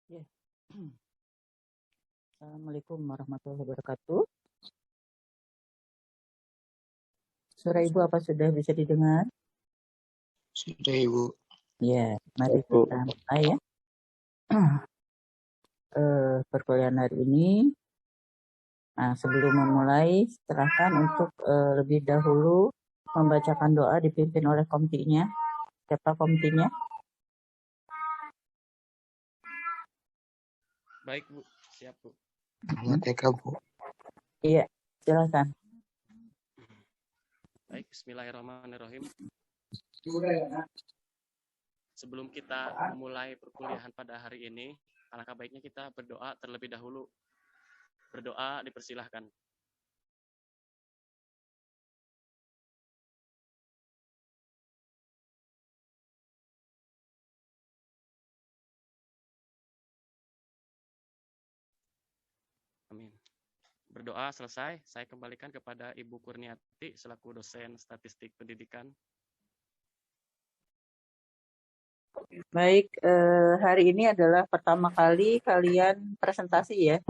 Ya. Assalamualaikum warahmatullahi wabarakatuh. Suara Ibu apa sudah bisa didengar? Sudah, Ibu. Ya, mari kita mulai ya. Perkuliahan hari ini. Nah, sebelum memulai, silakan untuk lebih dahulu membacakan doa dipimpin oleh komitinya. Siapa komitinya? Baik, Bu. Siap, Bu. Ahmad Eka, Bu. Iya, silakan. Baik, bismillahirrahmanirrahim. Sebelum kita memulai perkuliahan pada hari ini, alangkah baiknya kita berdoa terlebih dahulu. Berdoa dipersilahkan. Amin. Berdoa selesai, saya kembalikan kepada Ibu Kurniati selaku dosen statistik pendidikan. Baik, hari ini adalah pertama kali kalian presentasi ya.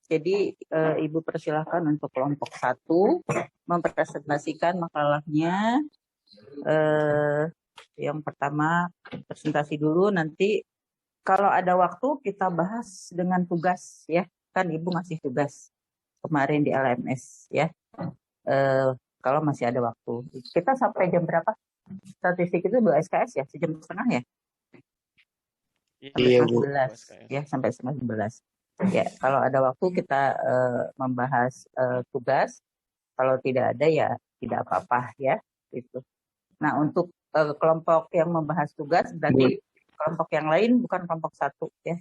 Jadi Ibu persilahkan untuk kelompok 1 mempresentasikan makalahnya. Yang pertama presentasi dulu, nanti kalau ada waktu kita bahas dengan tugas ya. Kan Ibu ngasih tugas kemarin di LMS ya. Kalau masih ada waktu. Kita sampai jam berapa? Statistik itu 2 SKS ya, sejam setengah ya? Sampai Iya, setengah Bu. 11 ya, sampai setengah 11. Ya, kalau ada waktu kita membahas tugas. Kalau tidak ada ya tidak apa-apa ya, itu. Nah, untuk kelompok yang membahas tugas berarti kelompok yang lain bukan kelompok 1 ya.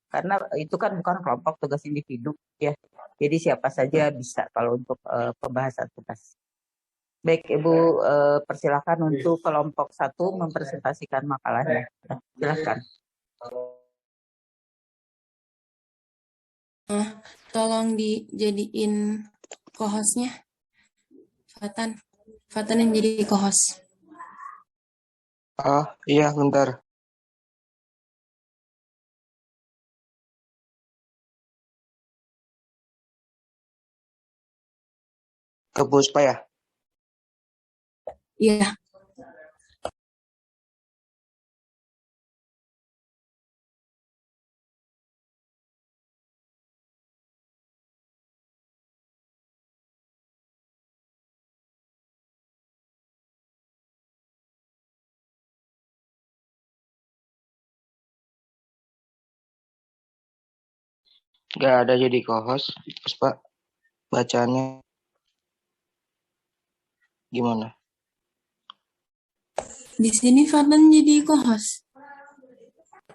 Karena itu kan bukan kelompok tugas individu ya. Jadi siapa saja bisa kalau untuk pembahasan tugas. Baik, Ibu persilakan untuk kelompok 1 mempresentasikan makalahnya. Silakan. Tolong dijadiin co-hostnya Fatan yang jadi co-host. Iya, bentar. Ke Puspa ya? Iya. Nggak ada jadi co-host, Puspa. Bacaannya gimana? Di sini Fatan jadi co-host.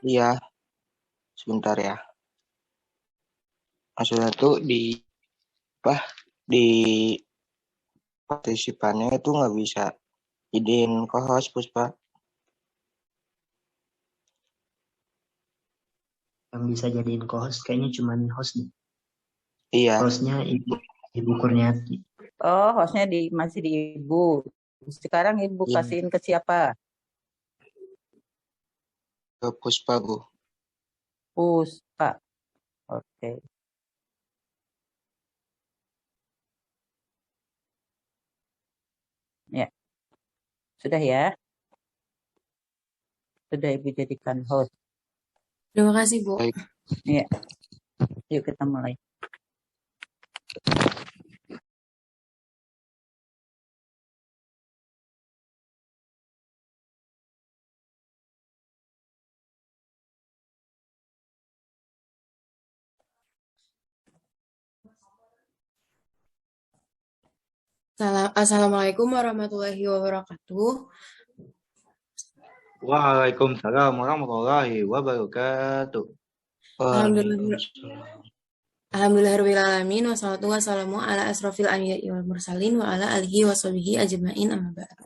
Iya. Sebentar ya. Maksudnya tuh di partisipannya itu nggak bisa jadiin co-host, Puspa. Yang bisa jadiin co-host kayaknya cuma host nih. Iya. Hostnya Ibu Kurniati. Oh, hostnya masih di Ibu. Sekarang Ibu kasihin ke siapa? Ke Puspa, Bu. Puspa. Oke. Ya. Sudah ya? Sudah Ibu jadikan host. Terima kasih, Bu. Baik. Ya. Yuk kita mulai. Assalamualaikum warahmatullahi wabarakatuh. Waalaikumsalam warahmatullahi wabarakatuh. Alhamdulillahirrahmanirrahim. Wassalatu wassalamu ala asrofil anbiya'i wal mursalin wa ala alihi wa sahbihi ajma'in amma ba'du.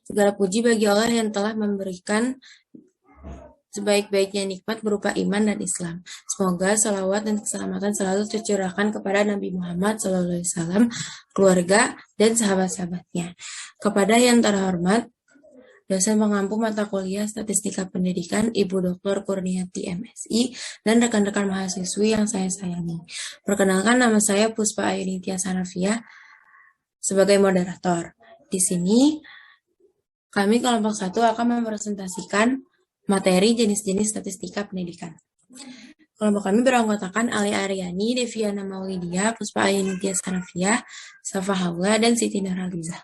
Segala puji bagi Allah yang telah memberikan sebaik-baiknya nikmat berupa iman dan Islam. Semoga salawat dan keselamatan selalu tercurahkan kepada Nabi Muhammad SAW, keluarga, dan sahabat-sahabatnya. Kepada yang terhormat dosen pengampu mata kuliah Statistika Pendidikan, Ibu Dr. Kurniati MSI, dan rekan-rekan mahasiswi yang saya sayangi. Perkenalkan, nama saya Puspa Ayunitia Sanavia sebagai moderator. Di sini, kami kelompok 1 akan mempresentasikan materi jenis-jenis statistika pendidikan. Kelompok kami beranggotakan Ali Aryani, Deviana Maulidia, Puspa Ayunitia Sanavia, Safa Haula, dan Siti Nurhaliza.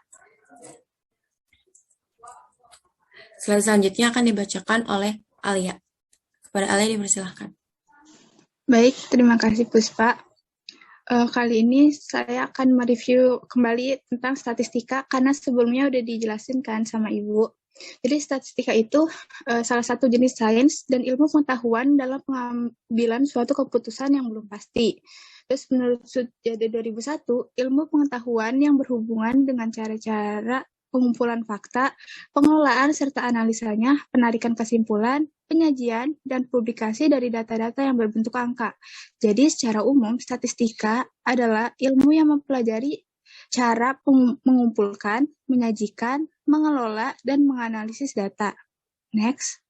Slide selanjutnya akan dibacakan oleh Alia. Kepada Alia dipersilahkan. Baik, terima kasih Puspa. Kali ini saya akan mereview kembali tentang statistika karena sebelumnya udah dijelasin kan sama Ibu. Jadi statistika itu salah satu jenis sains dan ilmu pengetahuan dalam pengambilan suatu keputusan yang belum pasti. Terus menurut Sutjade 2001, ilmu pengetahuan yang berhubungan dengan cara-cara pengumpulan fakta, pengelolaan serta analisanya, penarikan kesimpulan, penyajian, dan publikasi dari data-data yang berbentuk angka. Jadi secara umum, statistika adalah ilmu yang mempelajari cara mengumpulkan, menyajikan, mengelola, dan menganalisis data. Next.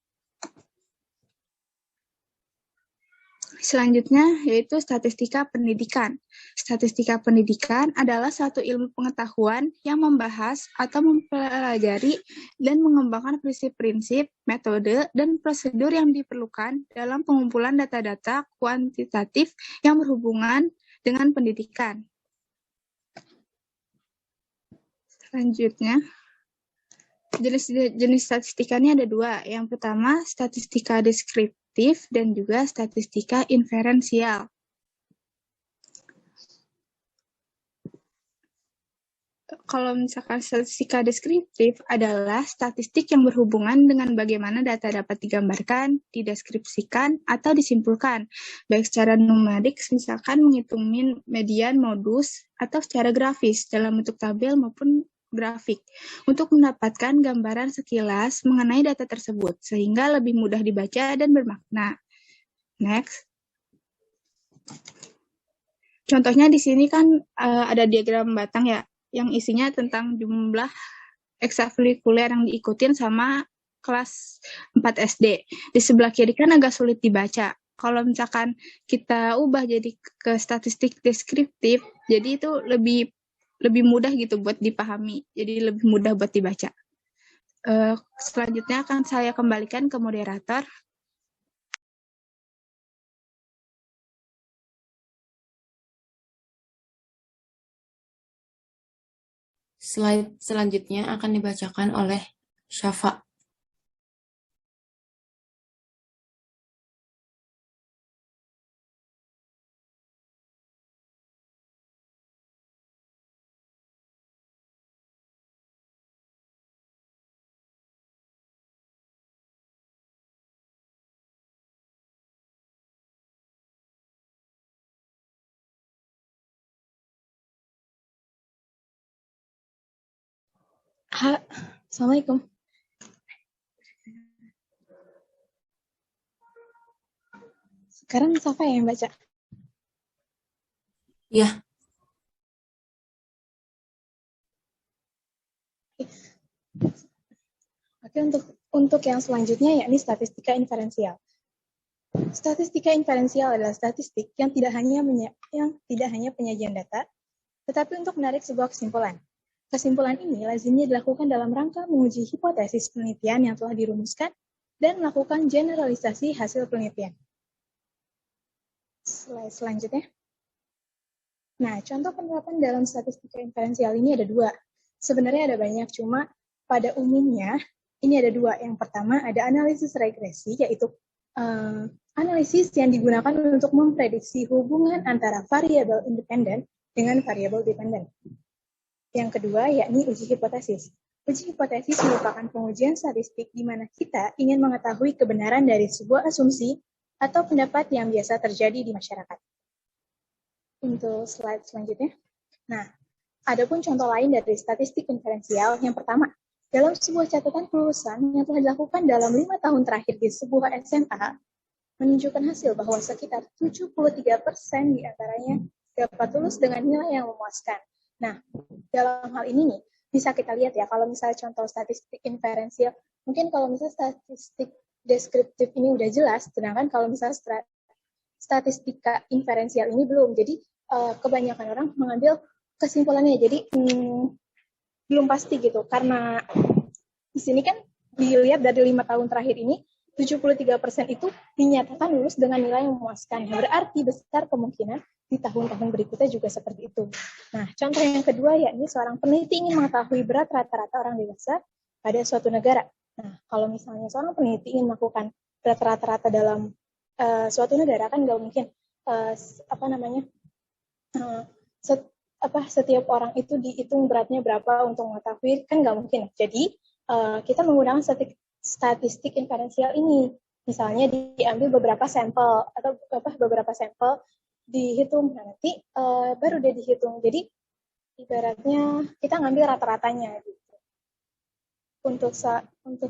Selanjutnya yaitu statistika pendidikan. Statistika pendidikan adalah suatu ilmu pengetahuan yang membahas atau mempelajari dan mengembangkan prinsip-prinsip, metode, dan prosedur yang diperlukan dalam pengumpulan data-data kuantitatif yang berhubungan dengan pendidikan. Selanjutnya, jenis statistika ini ada dua. Yang pertama, statistika deskriptif dan juga statistika inferensial. Kalau misalkan statistika deskriptif adalah statistik yang berhubungan dengan bagaimana data dapat digambarkan, dideskripsikan, atau disimpulkan, baik secara numerik, misalkan menghitung median, modus, atau secara grafis dalam bentuk tabel maupun grafik untuk mendapatkan gambaran sekilas mengenai data tersebut sehingga lebih mudah dibaca dan bermakna. Next. Contohnya di sini kan ada diagram batang ya yang isinya tentang jumlah ekstrakurikuler yang diikutin sama kelas 4 SD. Di sebelah kiri kan agak sulit dibaca. Kalau misalkan kita ubah jadi ke statistik deskriptif, jadi itu lebih mudah gitu buat dipahami, jadi lebih mudah buat dibaca. Selanjutnya akan saya kembalikan ke moderator. Slide selanjutnya akan dibacakan oleh Syafa. Assalamualaikum. Sekarang siapa yang baca? Ya. Oke, untuk yang selanjutnya yakni statistika inferensial. Statistika inferensial adalah statistik yang tidak hanya penyajian data, tetapi untuk menarik sebuah kesimpulan. Kesimpulan ini lazimnya dilakukan dalam rangka menguji hipotesis penelitian yang telah dirumuskan dan melakukan generalisasi hasil penelitian. Slide selanjutnya. Nah, contoh penerapan dalam statistika inferensial ini ada dua. Sebenarnya ada banyak, cuma pada umumnya ini ada dua. Yang pertama ada analisis regresi, yaitu analisis yang digunakan untuk memprediksi hubungan antara variabel independen dengan variabel dependen. Yang kedua yakni uji hipotesis. Uji hipotesis merupakan pengujian statistik di mana kita ingin mengetahui kebenaran dari sebuah asumsi atau pendapat yang biasa terjadi di masyarakat. Untuk slide selanjutnya. Nah, adapun contoh lain dari statistik inferensial, yang pertama, dalam sebuah catatan kelulusan yang telah dilakukan dalam 5 tahun terakhir di sebuah SMA, menunjukkan hasil bahwa sekitar 73% di antaranya dapat lulus dengan nilai yang memuaskan. Nah, dalam hal ini nih, bisa kita lihat ya, kalau misalnya contoh statistik inferensial, mungkin kalau misalnya statistik deskriptif ini udah jelas, sedangkan kalau misalnya statistika inferensial ini belum. Jadi kebanyakan orang mengambil kesimpulannya, jadi belum pasti gitu, karena di sini kan dilihat dari 5 tahun terakhir ini 73% itu dinyatakan lulus dengan nilai yang memuaskan. Berarti besar kemungkinan di tahun-tahun berikutnya juga seperti itu. Nah, contoh yang kedua yakni seorang peneliti ingin mengetahui berat rata-rata orang dewasa pada suatu negara. Nah, kalau misalnya seorang peneliti ingin melakukan berat rata-rata dalam suatu negara, kan nggak mungkin setiap orang itu dihitung beratnya berapa untuk mengetahui, kan nggak mungkin. Jadi kita menggunakan statistik inferensial ini. Misalnya diambil beberapa sampel atau beberapa sampel dihitung, nanti baru dia dihitung. Jadi ibaratnya kita ngambil rata-ratanya gitu. Untuk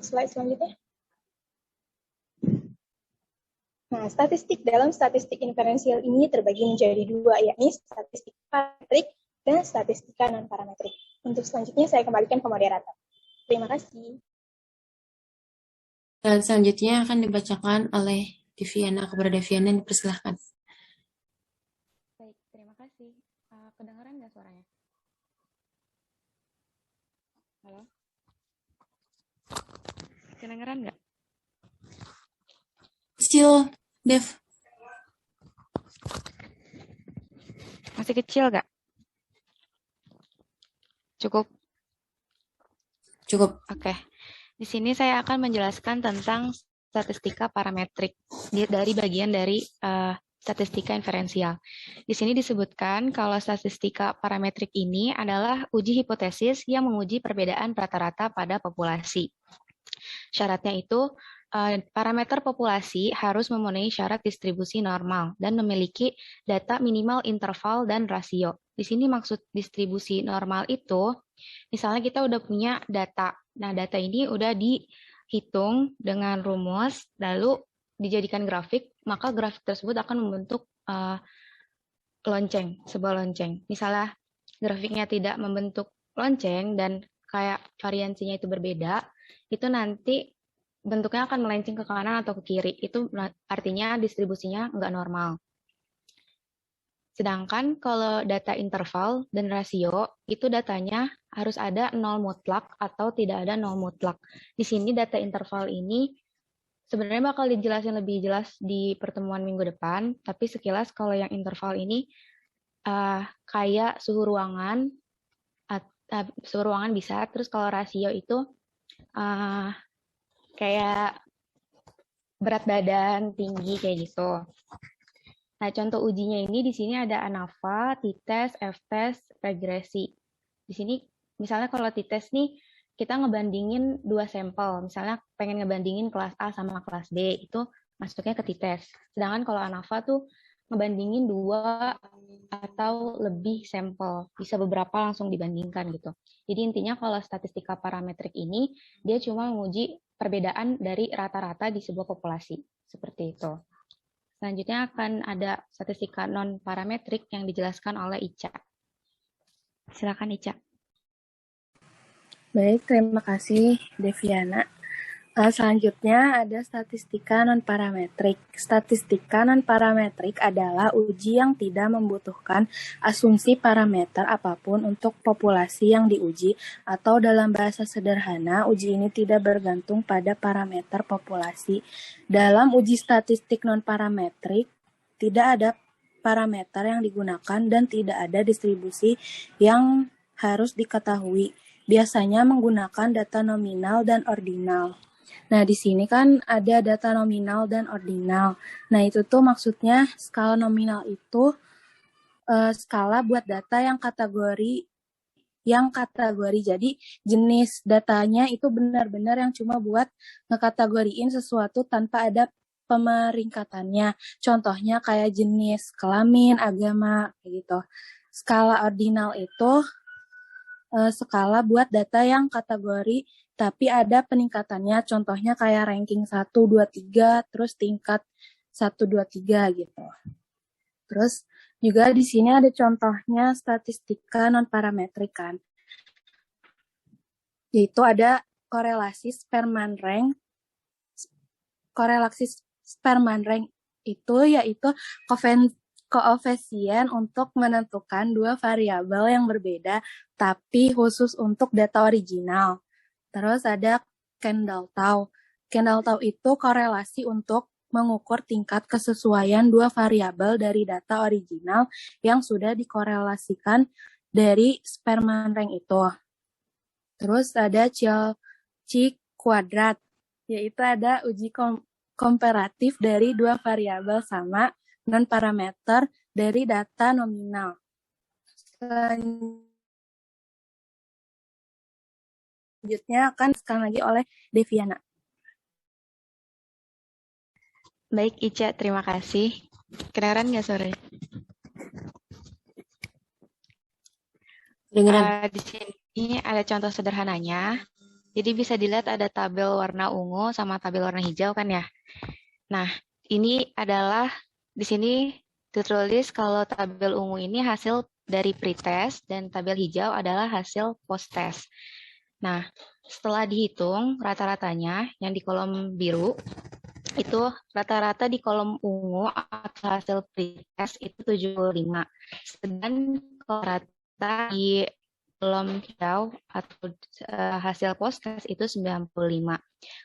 slide selanjutnya. Nah, dalam statistik inferensial ini terbagi menjadi 2, yakni statistik parametrik dan statistika non-parametrik. Untuk selanjutnya saya kembalikan ke moderator. Terima kasih. Dan selanjutnya akan dibacakan oleh Deviana. Kepada Deviana dipersilahkan. Baik, terima kasih. Kedengaran nggak suaranya? Halo? Kedengaran nggak? Kecil, Dev. Masih kecil nggak? Cukup? Cukup. Oke. Di sini saya akan menjelaskan tentang statistika parametrik dari bagian dari statistika inferensial. Di sini disebutkan kalau statistika parametrik ini adalah uji hipotesis yang menguji perbedaan rata-rata pada populasi. Syaratnya itu parameter populasi harus memenuhi syarat distribusi normal dan memiliki data minimal interval dan rasio. Di sini maksud distribusi normal itu, misalnya kita udah punya data. Nah, data ini udah dihitung dengan rumus, lalu dijadikan grafik, maka grafik tersebut akan membentuk sebuah lonceng. Misalnya grafiknya tidak membentuk lonceng dan kayak variansinya itu berbeda, itu nanti bentuknya akan melenceng ke kanan atau ke kiri. Itu artinya distribusinya nggak normal. Sedangkan kalau data interval dan rasio, itu datanya harus ada 0 mutlak atau tidak ada 0 mutlak. Di sini data interval ini sebenarnya bakal dijelasin lebih jelas di pertemuan minggu depan, tapi sekilas kalau yang interval ini kayak suhu ruangan bisa, terus kalau rasio itu kayak berat badan, tinggi, kayak gitu. Nah, contoh ujinya ini di sini ada ANAVA, T-test, F-test, regresi. Di sini misalnya kalau T-test nih kita ngebandingin 2 sampel. Misalnya pengen ngebandingin kelas A sama kelas B, itu masuknya ke T-test. Sedangkan kalau ANAVA tuh ngebandingin 2 atau lebih sampel. Bisa beberapa langsung dibandingkan gitu. Jadi intinya kalau statistika parametrik ini dia cuma menguji perbedaan dari rata-rata di sebuah populasi. Seperti itu. Selanjutnya akan ada statistika non-parametrik yang dijelaskan oleh Ica. Silakan Ica. Baik, terima kasih Deviana. Selanjutnya ada statistika non-parametrik. Statistika non-parametrik adalah uji yang tidak membutuhkan asumsi parameter apapun untuk populasi yang diuji, atau dalam bahasa sederhana, uji ini tidak bergantung pada parameter populasi. Dalam uji statistik non-parametrik, tidak ada parameter yang digunakan dan tidak ada distribusi yang harus diketahui. Biasanya menggunakan data nominal dan ordinal. Nah, di sini kan ada data nominal dan ordinal. Nah, itu tuh maksudnya skala nominal itu skala buat data yang kategori. Jadi jenis datanya itu benar-benar yang cuma buat ngekategoriin sesuatu tanpa ada pemeringkatannya. Contohnya kayak jenis, kelamin, agama, kayak gitu. Skala ordinal itu skala buat data yang kategori tapi ada peningkatannya, contohnya kayak ranking 1, 2, 3, terus tingkat 1, 2, 3 gitu. Terus juga di sini ada contohnya statistika non-parametrik kan. yaitu ada korelasi Sperman rank itu yaitu koefisien untuk menentukan dua variabel yang berbeda tapi khusus untuk data original. Terus ada Kendall-Tau. Kendall-Tau itu korelasi untuk mengukur tingkat kesesuaian dua variabel dari data original yang sudah dikorelasikan dari Sperman rank itu. Terus ada Cauchy kuadrat, yaitu ada uji komparatif dari dua variabel sama non-parameter dari data nominal. Selanjutnya akan sekali lagi oleh Deviana. Baik, Ica, terima kasih. Kedengaran nggak sore? Di sini ada contoh sederhananya. Jadi bisa dilihat ada tabel warna ungu sama tabel warna hijau kan ya. Nah, ini adalah di sini ditulis kalau tabel ungu ini hasil dari pretest dan tabel hijau adalah hasil post-test. Nah, setelah dihitung rata-ratanya yang di kolom biru, itu rata-rata di kolom ungu atau hasil pretest itu 75. Sedangkan kalau rata di kolom hijau atau hasil post-test itu 95.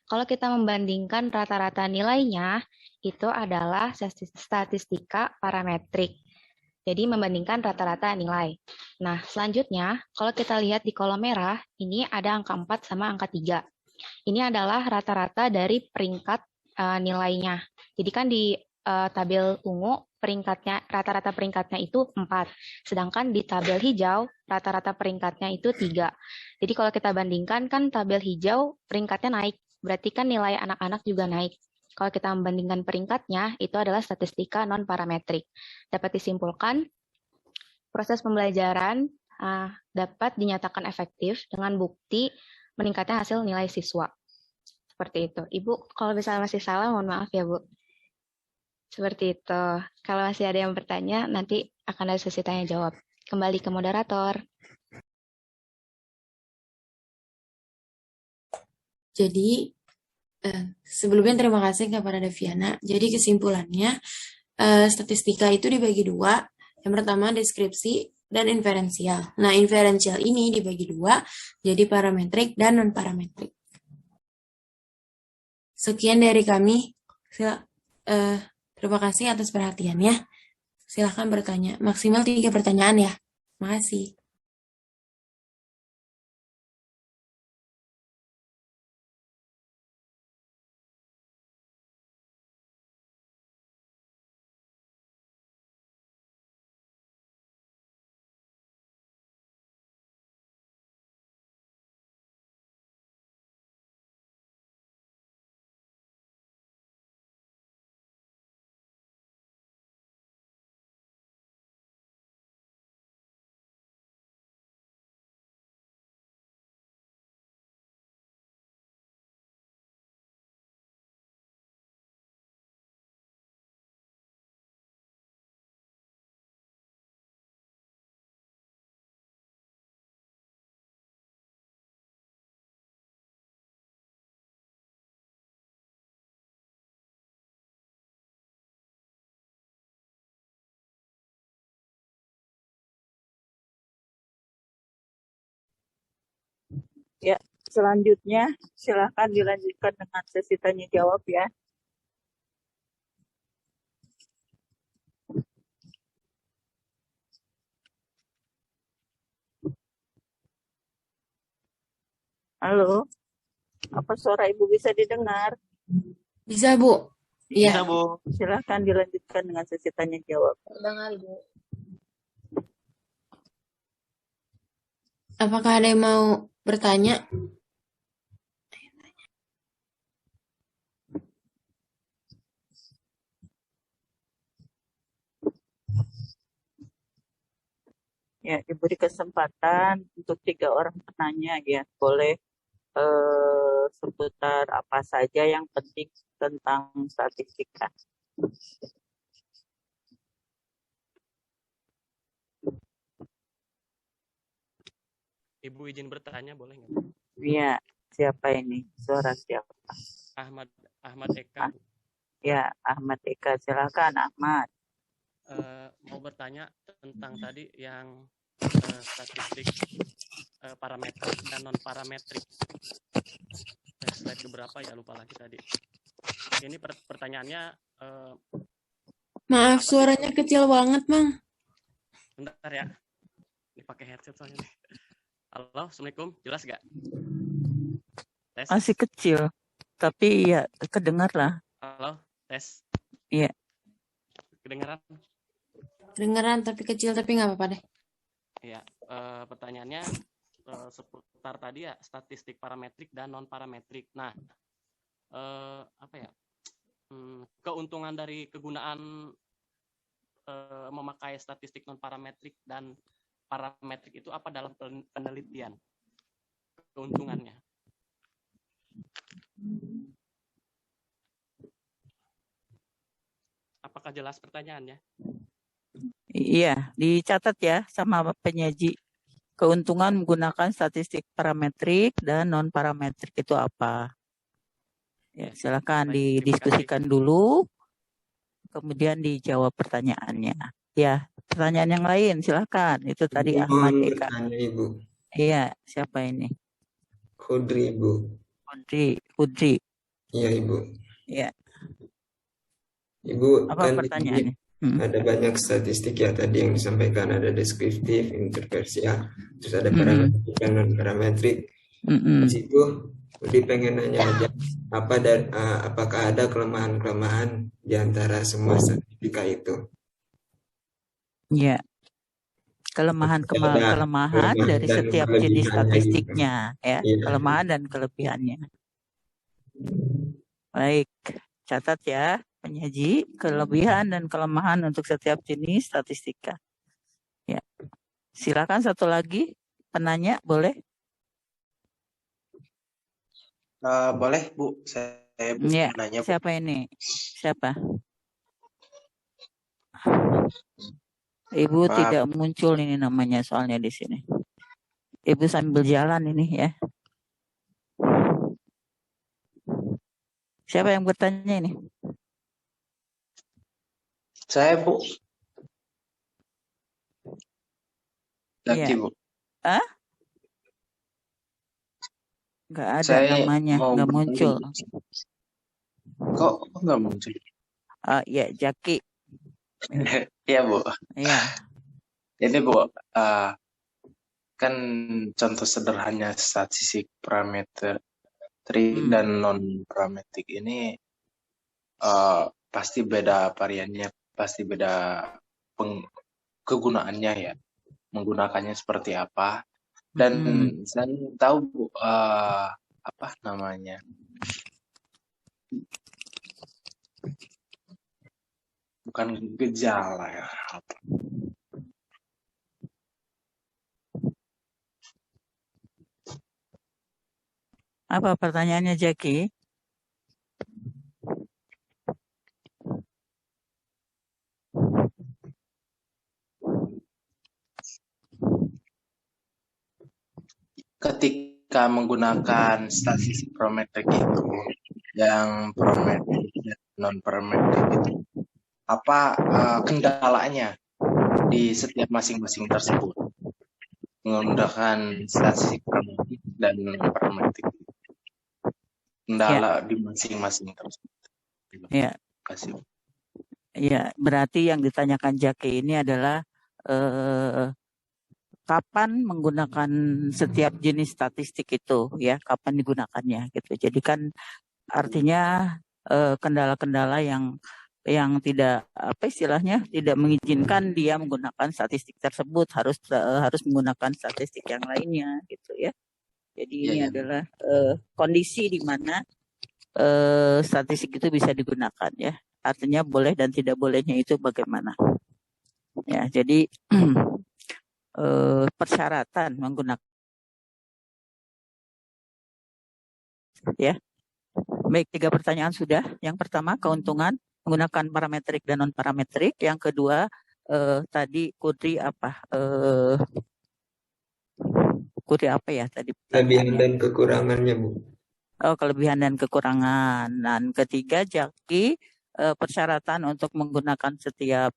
Kalau kita membandingkan rata-rata nilainya, itu adalah statistika parametrik. Jadi membandingkan rata-rata nilai. Nah, selanjutnya, kalau kita lihat di kolom merah, ini ada angka 4 sama angka 3. Ini adalah rata-rata dari peringkat nilainya. Jadi kan di tabel ungu, rata-rata peringkatnya itu 4. Sedangkan di tabel hijau, rata-rata peringkatnya itu 3. Jadi kalau kita bandingkan, kan tabel hijau peringkatnya naik. Berarti kan nilai anak-anak juga naik. Kalau kita membandingkan peringkatnya, itu adalah statistika non-parametrik. Dapat disimpulkan, proses pembelajaran dapat dinyatakan efektif dengan bukti meningkatnya hasil nilai siswa. Seperti itu. Ibu, kalau misalnya masih salah, mohon maaf ya, Bu. Seperti itu. Kalau masih ada yang bertanya, nanti akan ada sesi tanya-jawab. Kembali ke moderator. Jadi, sebelumnya terima kasih kepada Deviana. Jadi kesimpulannya, statistika itu dibagi dua. Yang pertama deskripsi dan inferensial. Nah, inferensial ini dibagi dua, jadi parametrik dan non-parametrik. Sekian dari kami. Terima kasih atas perhatiannya. Silahkan bertanya. Maksimal 3 pertanyaan ya. Makasih. Ya, selanjutnya silakan dilanjutkan dengan sesi tanya jawab ya. Halo, apa suara Ibu bisa didengar? Bisa, Bu? Iya. Bisa, Bu. Silakan dilanjutkan dengan sesi tanya jawab. Dengar, Bu. Apakah ada yang mau bertanya? Ya, diberi kesempatan untuk 3 orang penanya ya. Boleh seputar apa saja yang penting tentang statistika. Ibu izin bertanya, boleh nggak? Iya, siapa ini? Suara siapa? Ahmad Eka, Bu. Ya, Ahmad Eka. Silakan Ahmad. Mau bertanya tentang tadi yang statistik parametrik dan non parametrik. Slide keberapa ya, lupa lagi tadi. Ini pertanyaannya. Maaf, suaranya kecil banget, Mang. Bentar ya, dipakai headset soalnya. Halo, Assalamualaikum, jelas gak? Tes. Masih kecil, tapi ya kedengar lah. Halo, tes. Iya. Kedengaran? Kedengeran tapi kecil, tapi nggak apa-apa deh. Iya, pertanyaannya seputar tadi ya, statistik parametrik dan non parametrik. Nah, apa ya? Keuntungan dari kegunaan memakai statistik non parametrik dan parametrik itu apa dalam penelitian? Keuntungannya? Apakah jelas pertanyaannya? Iya, dicatat ya sama penyaji. Keuntungan menggunakan statistik parametrik dan non parametrik itu apa? Ya, silakan didiskusikan dulu, kemudian dijawab pertanyaannya. Ya, pertanyaan yang lain silakan. Itu tadi Ibu Ahmad Eka. bertanya, Ibu. Iya, siapa ini? Hudri, Ibu. Hudri. Iya, Ibu. Iya. Ibu, apa kan pertanyaannya? Ada banyak statistik ya tadi yang disampaikan, ada deskriptif, interversial, terus ada parametrik dan non parametrik. Di situ Budi pengen nanya aja, apakah ada kelemahan-kelemahan di antara semua statistika itu? Ya, kelemahan dari setiap jenis statistiknya, gitu. Ya, kelemahan dan kelebihannya. Baik, catat ya. Penyaji, kelebihan dan kelemahan untuk setiap jenis statistika. Ya, silakan satu lagi penanya, boleh? Boleh Bu, saya ya, nanya. Siapa ini? Siapa? Ibu tidak muncul ini namanya soalnya di sini. Ibu sambil jalan ini ya. Siapa yang bertanya ini? Saya Bu. Laki Bu. Nggak ada namanya, nggak muncul. Kok nggak muncul? Ya, Jaki. Iya Bu. Iya. Ini Bu, kan contoh sederhana statistik parameter dan non parametrik ini pasti beda variannya, pasti beda kegunaannya ya, menggunakannya seperti apa. Dan saya tahu Bu, apa namanya, bukan gejala ya, apa pertanyaannya Jaki? ketika menggunakan statistik parametrik itu, yang parametrik dan non parametrik itu, apa kendalanya di setiap masing-masing tersebut menggunakan statistik parametrik dan non parametrik, kendala di masing-masing tersebut. Ya. Kasih. Ya, berarti yang ditanyakan Jaki ini adalah kapan menggunakan setiap jenis statistik itu, ya, kapan digunakannya, gitu. Jadi kan artinya kendala-kendala yang tidak, apa istilahnya, tidak mengizinkan dia menggunakan statistik tersebut, harus menggunakan statistik yang lainnya, gitu ya. Jadi ini adalah kondisi di mana statistik itu bisa digunakan, ya. Artinya boleh dan tidak bolehnya itu bagaimana. Ya, jadi persyaratan menggunakan, ya. Baik, 3 pertanyaan sudah. Yang pertama, keuntungan menggunakan parametrik dan non parametrik. Yang kedua, tadi Kudri apa? mengukur apa ya tadi Kelebihan pertanyaannya? dan kekurangannya, Bu. Oh, kelebihan dan kekurangan. Dan ketiga, Jaki, persyaratan untuk menggunakan setiap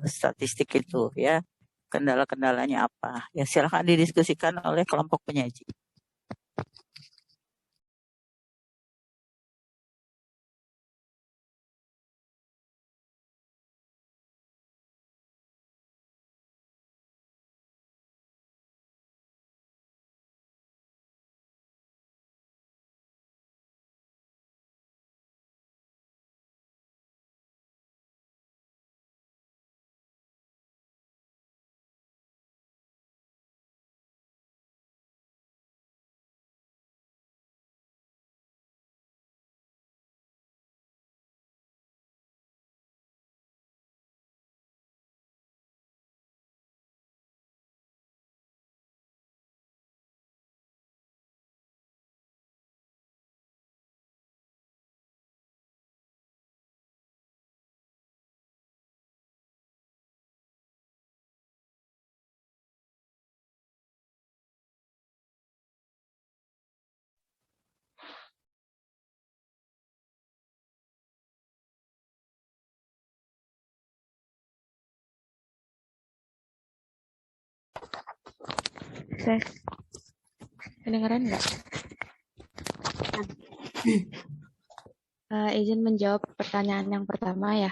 statistik itu ya. Kendala-kendalanya apa? Ya silakan didiskusikan oleh kelompok penyaji. Ses, kedengeran nggak? Izin menjawab pertanyaan yang pertama ya.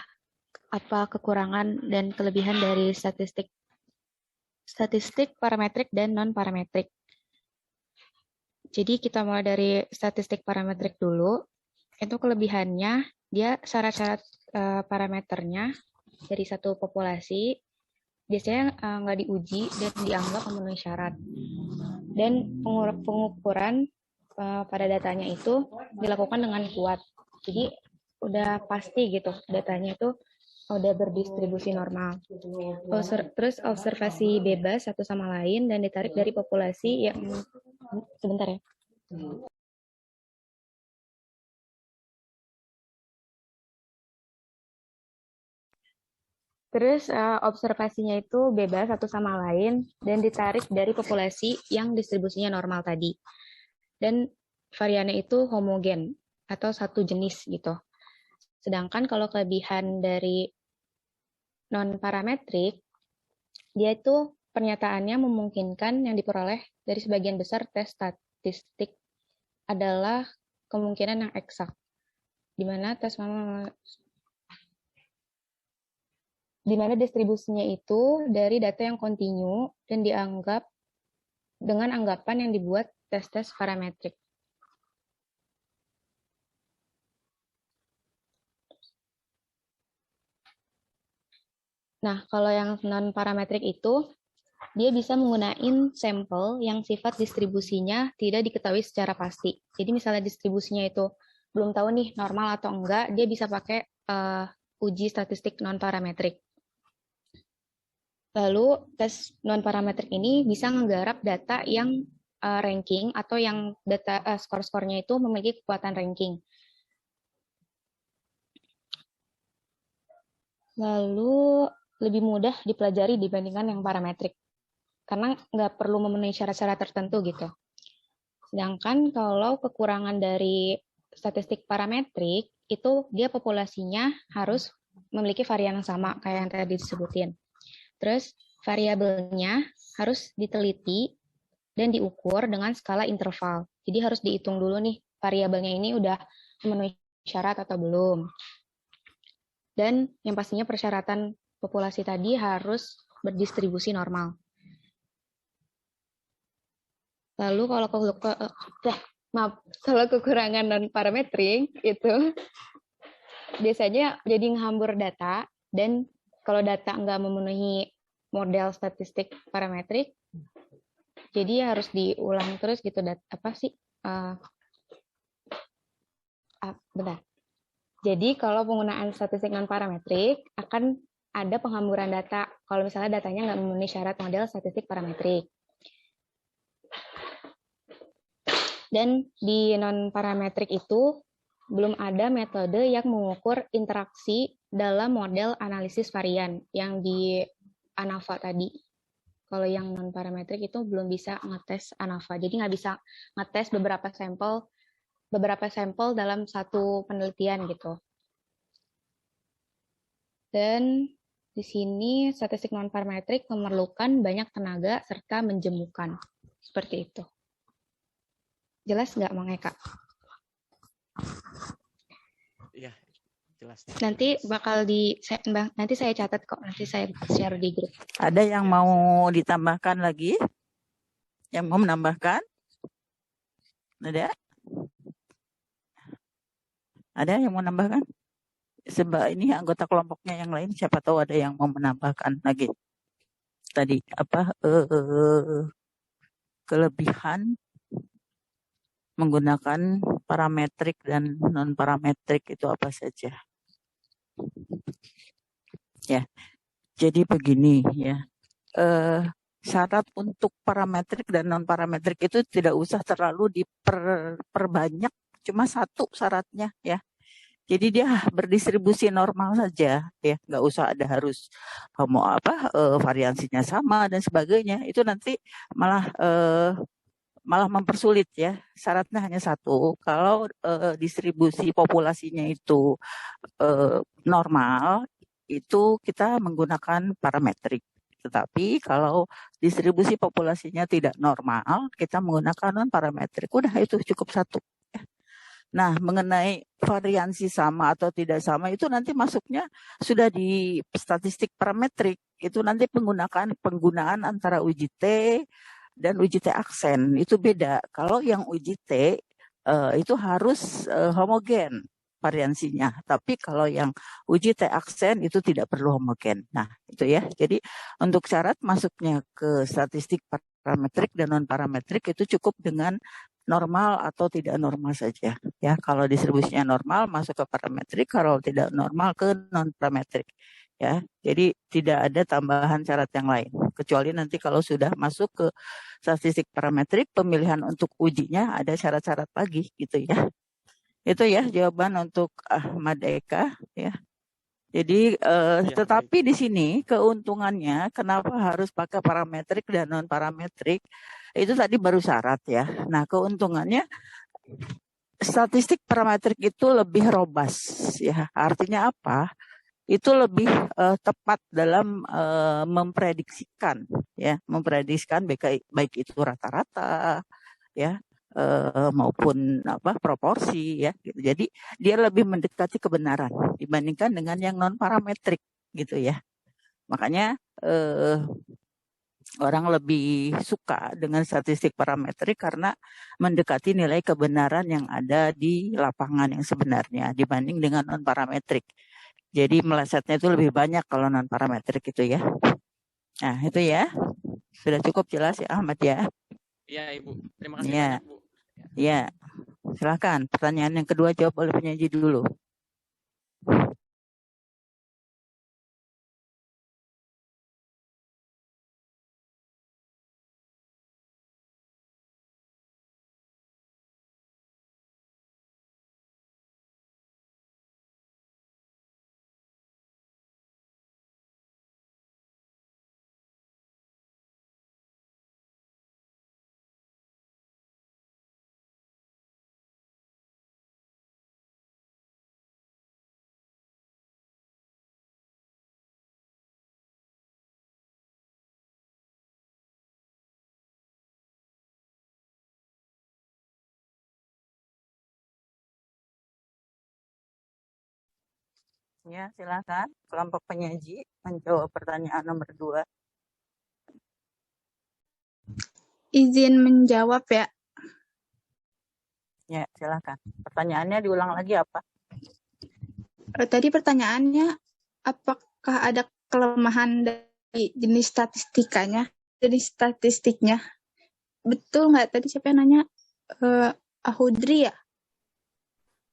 Apa kekurangan dan kelebihan dari statistik parametrik dan non-parametrik? Jadi kita mulai dari statistik parametrik dulu. Itu kelebihannya, dia syarat-syarat parameternya dari satu populasi biasanya nggak diuji dan dianggap memenuhi syarat. Dan pengukuran pada datanya itu dilakukan dengan kuat. Jadi udah pasti gitu datanya itu udah berdistribusi normal. Terus observasi bebas satu sama lain dan ditarik dari populasi yang sebentar ya. Terus observasinya itu bebas satu sama lain dan ditarik dari populasi yang distribusinya normal tadi. Dan variannya itu homogen atau satu jenis gitu. Sedangkan kalau kelebihan dari non-parametrik, dia itu pernyataannya memungkinkan yang diperoleh dari sebagian besar tes statistik adalah kemungkinan yang eksak. Di mana distribusinya itu dari data yang kontinu dan dianggap dengan anggapan yang dibuat tes-tes parametrik. Nah, kalau yang non-parametrik itu, dia bisa menggunakan sampel yang sifat distribusinya tidak diketahui secara pasti. Jadi misalnya distribusinya itu belum tahu nih normal atau enggak, dia bisa pakai uji statistik non-parametrik. Lalu tes non-parametrik ini bisa menggarap data yang ranking atau yang data skor-skornya itu memiliki kekuatan ranking. Lalu lebih mudah dipelajari dibandingkan yang parametrik, karena nggak perlu memenuhi syarat-syarat tertentu gitu. Sedangkan kalau kekurangan dari statistik parametrik, itu dia populasinya harus memiliki varian yang sama, kayak yang tadi disebutin. Terus variabelnya harus diteliti dan diukur dengan skala interval. Jadi harus dihitung dulu nih, variabelnya ini udah memenuhi syarat atau belum. Dan yang pastinya persyaratan populasi tadi harus berdistribusi normal. Lalu kalau kekurangan non-parametrik itu biasanya jadi ngehambur data, dan kalau data nggak memenuhi model statistik parametrik, jadi harus diulang terus gitu. Bentar. Jadi kalau penggunaan statistik non-parametrik akan ada penghamburan data kalau misalnya datanya nggak memenuhi syarat model statistik parametrik. Dan di non-parametrik itu belum ada metode yang mengukur interaksi dalam model analisis varian yang di ANAVA tadi. Kalau yang non parametrik itu belum bisa ngetes ANAVA. Jadi nggak bisa ngetes beberapa sampel dalam satu penelitian gitu. Dan di sini statistik non parametrik memerlukan banyak tenaga serta menjemukan. Seperti itu. Jelas nggak, Mang Eka? Iya, jelas. Nanti nanti saya catat kok, nanti saya share di grup. Ada yang mau ditambahkan lagi? Yang mau menambahkan? Ada? Ada yang mau menambahkan? Sebab ini anggota kelompoknya yang lain, siapa tahu ada yang mau menambahkan lagi. Tadi apa kelebihan menggunakan parametrik dan non parametrik itu apa saja? Ya, jadi begini ya. Syarat untuk parametrik dan non parametrik itu tidak usah terlalu diperbanyak, cuma satu syaratnya ya. Jadi dia berdistribusi normal saja ya, nggak usah ada harus variansinya sama dan sebagainya. Itu nanti malah mempersulit ya. Syaratnya hanya satu, kalau distribusi populasinya itu normal, itu kita menggunakan parametrik. Tetapi kalau distribusi populasinya tidak normal, kita menggunakan non parametrik. Udah itu cukup satu. Nah, mengenai variansi sama atau tidak sama itu nanti masuknya sudah di statistik parametrik. Itu nanti penggunaan antara uji T dan uji T aksen. Itu beda. Kalau yang uji T itu harus homogen variansinya. Tapi kalau yang uji T aksen itu tidak perlu homogen. Nah, itu ya. Jadi untuk syarat masuknya ke statistik parametrik dan non parametrik itu cukup dengan normal atau tidak normal saja ya. Kalau distribusinya normal masuk ke parametrik, kalau tidak normal ke non parametrik ya. Jadi tidak ada tambahan syarat yang lain, kecuali nanti kalau sudah masuk ke statistik parametrik, pemilihan untuk ujinya ada syarat-syarat lagi gitu ya. Itu ya jawaban untuk Ahmad Eka ya. Jadi tetapi di sini keuntungannya kenapa harus pakai parametrik dan non parametrik, itu tadi baru syarat ya. Nah, keuntungannya statistik parametrik itu lebih robust ya. Artinya apa? Itu lebih tepat dalam memprediksikan ya, memprediksikan baik itu rata-rata ya, maupun proporsi ya gitu. Jadi dia lebih mendekati kebenaran dibandingkan dengan yang non parametrik gitu ya. Makanya orang lebih suka dengan statistik parametrik karena mendekati nilai kebenaran yang ada di lapangan yang sebenarnya dibanding dengan non parametrik. Jadi melesetnya itu lebih banyak kalau non parametrik itu ya. Nah, itu ya. Sudah cukup jelas ya Ahmad ya. Iya, Ibu. Terima kasih ya. banyak, Bu. Ya, silakan. Pertanyaan yang kedua jawab oleh penyaji dulu. Ya, silakan. Kelompok penyaji menjawab pertanyaan nomor 2. Izin menjawab ya. Ya, silakan. Pertanyaannya diulang lagi apa? Tadi pertanyaannya, apakah ada kelemahan dari jenis statistiknya? Betul nggak? Tadi siapa yang nanya? Ahudri ya?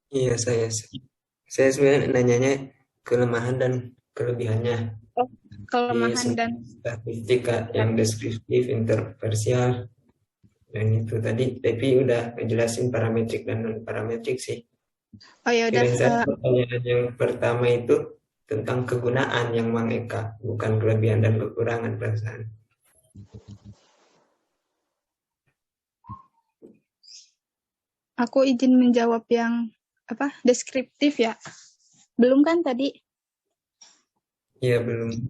Iya, saya sebenarnya nanyanya kelemahan dan kelebihannya. Oh, kelemahan dan statistik yang deskriptif, interversial, dan itu tadi. Tapi udah ngejelasin parametrik dan non parametrik sih. Oh ya udah. Pertanyaan yang pertama itu tentang kegunaan yang Mang Eka, bukan kelebihan dan kekurangan perasaan. Aku izin menjawab yang deskriptif ya. Belum kan tadi? Iya, belum.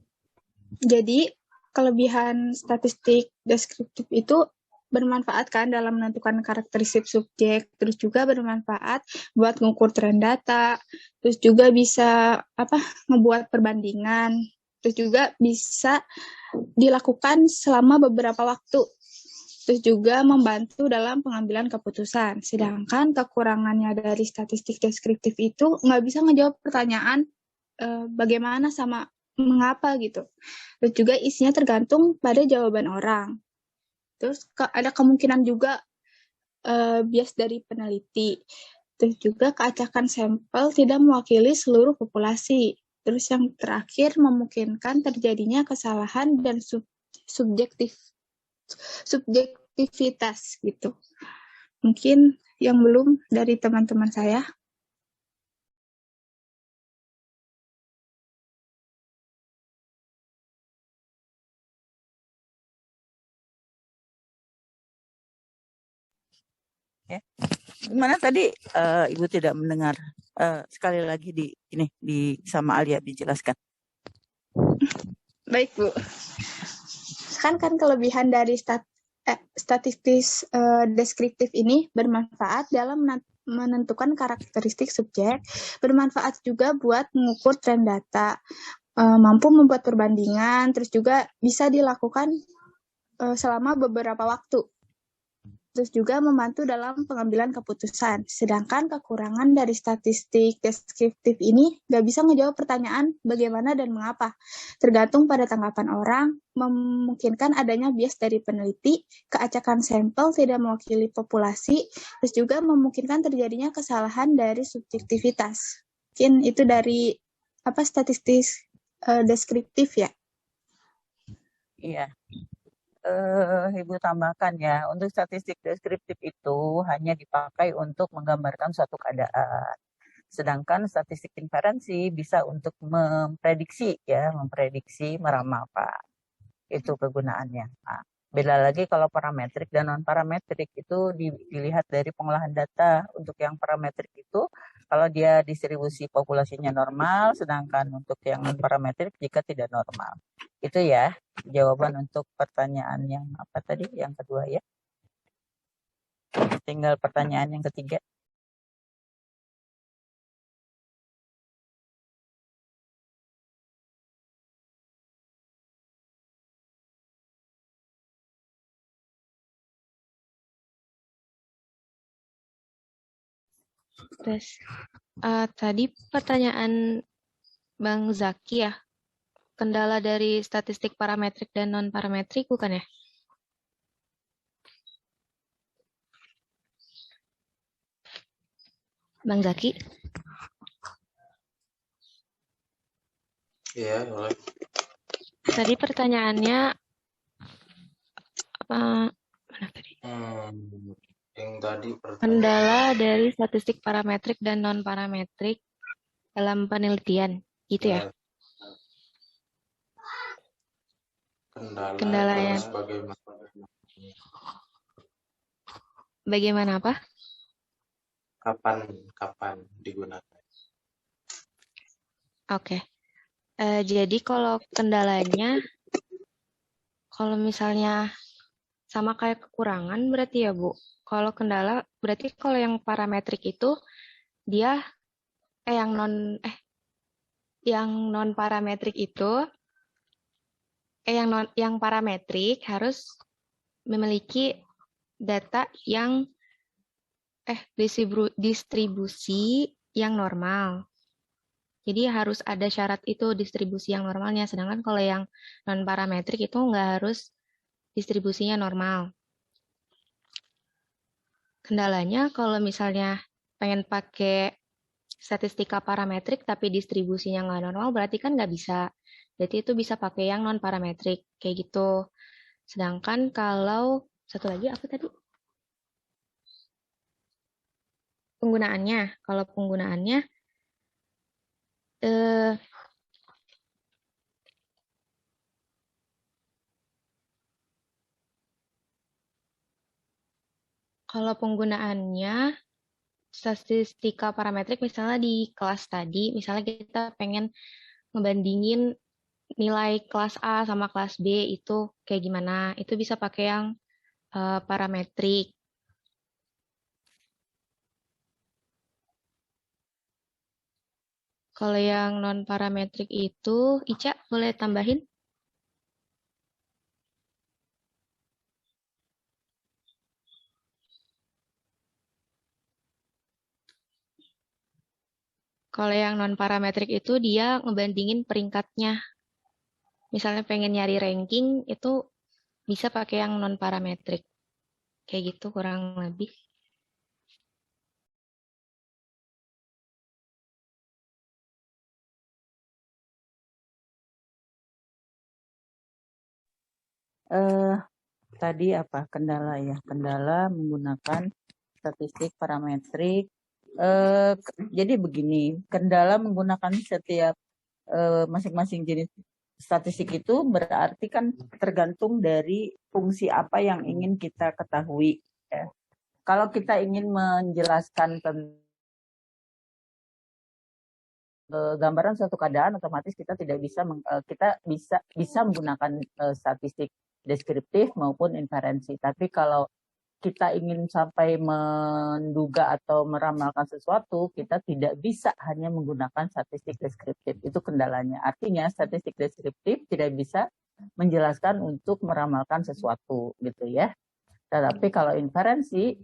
Jadi, kelebihan statistik deskriptif itu bermanfaat kan dalam menentukan karakteristik subjek, terus juga bermanfaat buat ngukur tren data, terus juga bisa ngebuat perbandingan, terus juga bisa dilakukan selama beberapa waktu, terus juga membantu dalam pengambilan keputusan. Sedangkan kekurangannya dari statistik deskriptif itu nggak bisa ngejawab pertanyaan bagaimana sama mengapa gitu. Terus juga isinya tergantung pada jawaban orang. Terus ada kemungkinan juga bias dari peneliti. Terus juga keacakan sampel tidak mewakili seluruh populasi. Terus yang terakhir memungkinkan terjadinya kesalahan dan subjektivitas gitu. Mungkin yang belum dari teman-teman saya. Ya. Gimana tadi Ibu tidak mendengar? Sekali lagi sama Alia dijelaskan. Baik, Bu. Kan kelebihan dari statistik deskriptif ini bermanfaat dalam menentukan karakteristik subjek, bermanfaat juga buat mengukur tren data, mampu membuat perbandingan, terus juga bisa dilakukan selama beberapa waktu. Terus juga membantu dalam pengambilan keputusan. Sedangkan kekurangan dari statistik deskriptif ini nggak bisa ngejawab pertanyaan bagaimana dan mengapa. Tergantung pada tanggapan orang, memungkinkan adanya bias dari peneliti, keacakan sampel tidak mewakili populasi, terus juga memungkinkan terjadinya kesalahan dari subjektivitas. Mungkin itu dari statistik deskriptif ya. Iya. Ibu tambahkan ya, untuk statistik deskriptif itu hanya dipakai untuk menggambarkan suatu keadaan. Sedangkan statistik inferensi bisa untuk memprediksi meramalkan. Itu kegunaannya. Nah, beda lagi kalau parametrik dan non-parametrik itu dilihat dari pengolahan data. Untuk yang parametrik itu kalau dia distribusi populasinya normal, sedangkan untuk yang non-parametrik jika tidak normal. Itu ya jawaban untuk pertanyaan yang apa tadi? Yang kedua ya. Tinggal pertanyaan yang ketiga. Terus tadi pertanyaan Bang Zaki ya, kendala dari statistik parametrik dan non-parametrik bukan ya? Bang Zaki? Iya, boleh. Tadi pertanyaannya mana tadi? Yang tadi Kendala dari statistik parametrik dan non-parametrik dalam penelitian, gitu ya? Kendala yang bagaimana apa? Kapan digunakan? Oke. Jadi kalau kendalanya, kalau misalnya sama kayak kekurangan berarti ya Bu. Kalau kendala berarti kalau yang parametrik itu dia yang non parametrik itu yang parametrik harus memiliki data yang distribusi yang normal. Jadi harus ada syarat itu distribusi yang normalnya. Sedangkan kalau yang non parametrik itu nggak harus distribusinya normal. Kendalanya kalau misalnya pengen pakai statistika parametrik tapi distribusinya nggak normal berarti kan nggak bisa. Berarti itu bisa pakai yang non parametrik kayak gitu. Sedangkan kalau satu lagi apa tadi? Penggunaannya. Kalau penggunaannya Kalau penggunaannya statistika parametrik misalnya di kelas tadi, misalnya kita pengen ngebandingin nilai kelas A sama kelas B itu kayak gimana, itu bisa pakai yang parametrik. Kalau yang non-parametrik itu, Ica boleh tambahin? Kalau yang non-parametrik itu dia ngebandingin peringkatnya. Misalnya pengen nyari ranking, itu bisa pakai yang non-parametrik. Kayak gitu kurang lebih. Tadi apa kendala ya? Kendala menggunakan statistik parametrik. Jadi begini, kendala menggunakan setiap masing-masing jenis statistik itu berarti kan tergantung dari fungsi apa yang ingin kita ketahui. Ya. Kalau kita ingin menjelaskan gambaran suatu keadaan, otomatis kita tidak bisa kita bisa menggunakan statistik deskriptif maupun inferensi. Tapi kalau kita ingin sampai menduga atau meramalkan sesuatu, kita tidak bisa hanya menggunakan statistik deskriptif. Itu kendalanya. Artinya statistik deskriptif tidak bisa menjelaskan untuk meramalkan sesuatu, gitu ya. Tetapi kalau inferensi,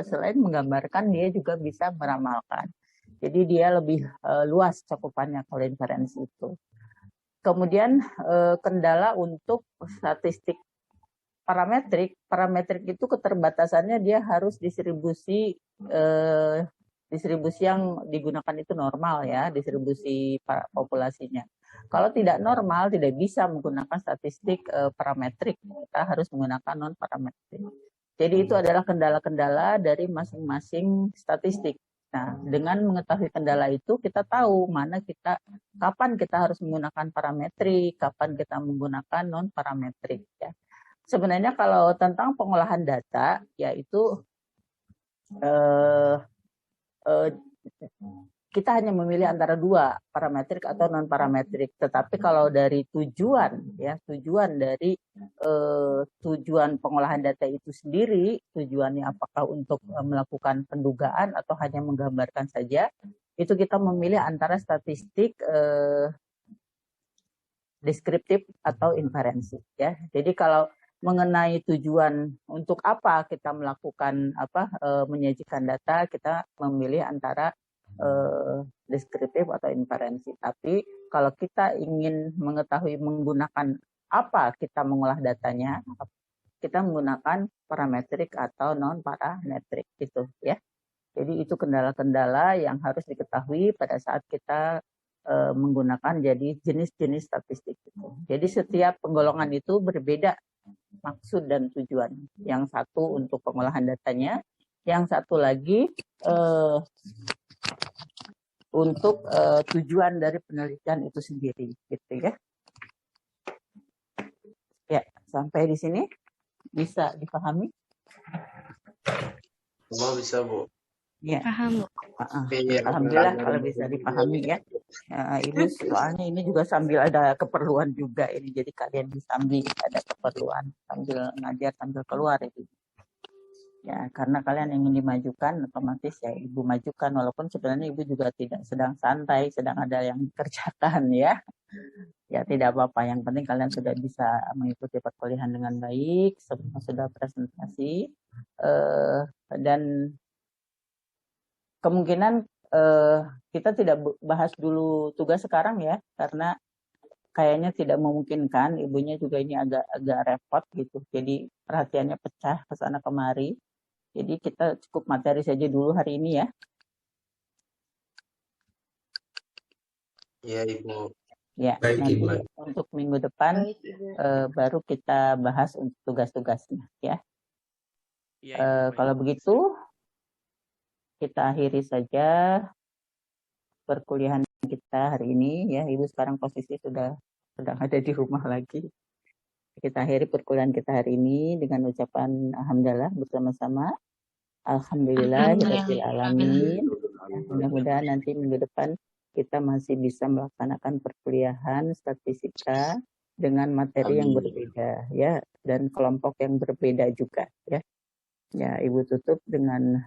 selain menggambarkan, dia juga bisa meramalkan. Jadi dia lebih luas cakupannya kalau inferensi itu. Kemudian kendala untuk statistik parametrik itu keterbatasannya dia harus distribusi yang digunakan itu normal ya, distribusi populasinya. Kalau tidak normal tidak bisa menggunakan statistik parametrik, kita harus menggunakan non parametrik. Jadi itu adalah kendala-kendala dari masing-masing statistik. Nah, dengan mengetahui kendala itu kita tahu kapan kita harus menggunakan parametrik, kapan kita menggunakan non parametrik ya. Sebenarnya kalau tentang pengolahan data yaitu kita hanya memilih antara dua, parametrik atau non parametrik. Tetapi kalau dari tujuan dari tujuan pengolahan data itu sendiri, tujuannya apakah untuk melakukan pendugaan atau hanya menggambarkan saja, itu kita memilih antara statistik deskriptif atau inferensi ya. Jadi kalau mengenai tujuan untuk apa kita melakukan menyajikan data, kita memilih antara deskriptif atau inferensi. Tapi kalau kita ingin mengetahui menggunakan apa kita mengolah datanya, kita menggunakan parametrik atau non parametrik gitu ya. Jadi itu kendala-kendala yang harus diketahui pada saat kita menggunakan jadi jenis-jenis statistik itu. Jadi setiap penggolongan itu berbeda maksud dan tujuan. Yang satu untuk pengolahan datanya, yang satu lagi untuk tujuan dari penelitian itu sendiri, gitu ya. Ya, sampai di sini bisa dipahami? Semua bisa, Bu. Ya. Paham, Bu. Alhamdulillah kalau bisa dipahami ya. Ibu soalnya ini juga sambil ada keperluan juga ini, jadi kalian sambil ada keperluan sambil ngajar sambil keluar itu. Ya, karena kalian ingin dimajukan, otomatis ya Ibu majukan, walaupun sebenarnya Ibu juga tidak sedang santai, sedang ada yang dikerjakan ya. Ya tidak apa-apa, yang penting kalian sudah bisa mengikuti perkuliahan dengan baik, semua sudah presentasi, dan kemungkinan kita tidak bahas dulu tugas sekarang ya, karena kayaknya tidak memungkinkan, ibunya juga ini agak repot gitu, jadi perhatiannya pecah ke sana kemari. Jadi kita cukup materi saja dulu hari ini ya. Iya, Ibu. Ya, baik, nanti Ibu. untuk minggu depan baru kita bahas untuk tugas-tugasnya ya. Ya, kalau begitu kita akhiri saja perkuliahan kita hari ini ya. Ibu sekarang posisi sedang ada di rumah lagi. Kita akhiri perkuliahan kita hari ini dengan ucapan alhamdulillah bersama-sama. Alhamdulillahirabbil alamin. Ya, mudah-mudahan nanti minggu depan kita masih bisa melaksanakan perkuliahan statistika dengan materi yang berbeda ya, dan kelompok yang berbeda juga ya. Ya, Ibu tutup dengan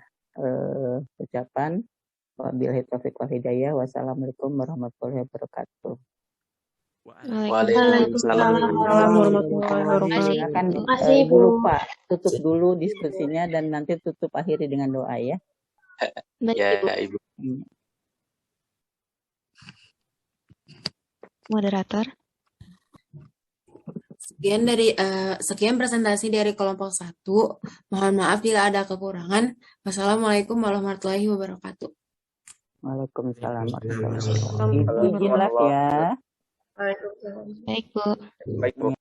ucapan wabillahi taufiq wal hidayah. Wassalamualaikum warahmatullahi wabarakatuh. Waalaikumsalam warahmatullahi wabarakatuh. Kan Ibu lupa tutup dulu diskusinya dan nanti tutup akhiri dengan doa ya. Ya, Ibu. Moderator. Sekian presentasi dari kelompok 1. Mohon maaf bila ada kekurangan. Wassalamualaikum warahmatullahi wabarakatuh. Waalaikumsalam warahmatullahi wabarakatuh. Izin live ya. Baik, Bu. Baik, Bu.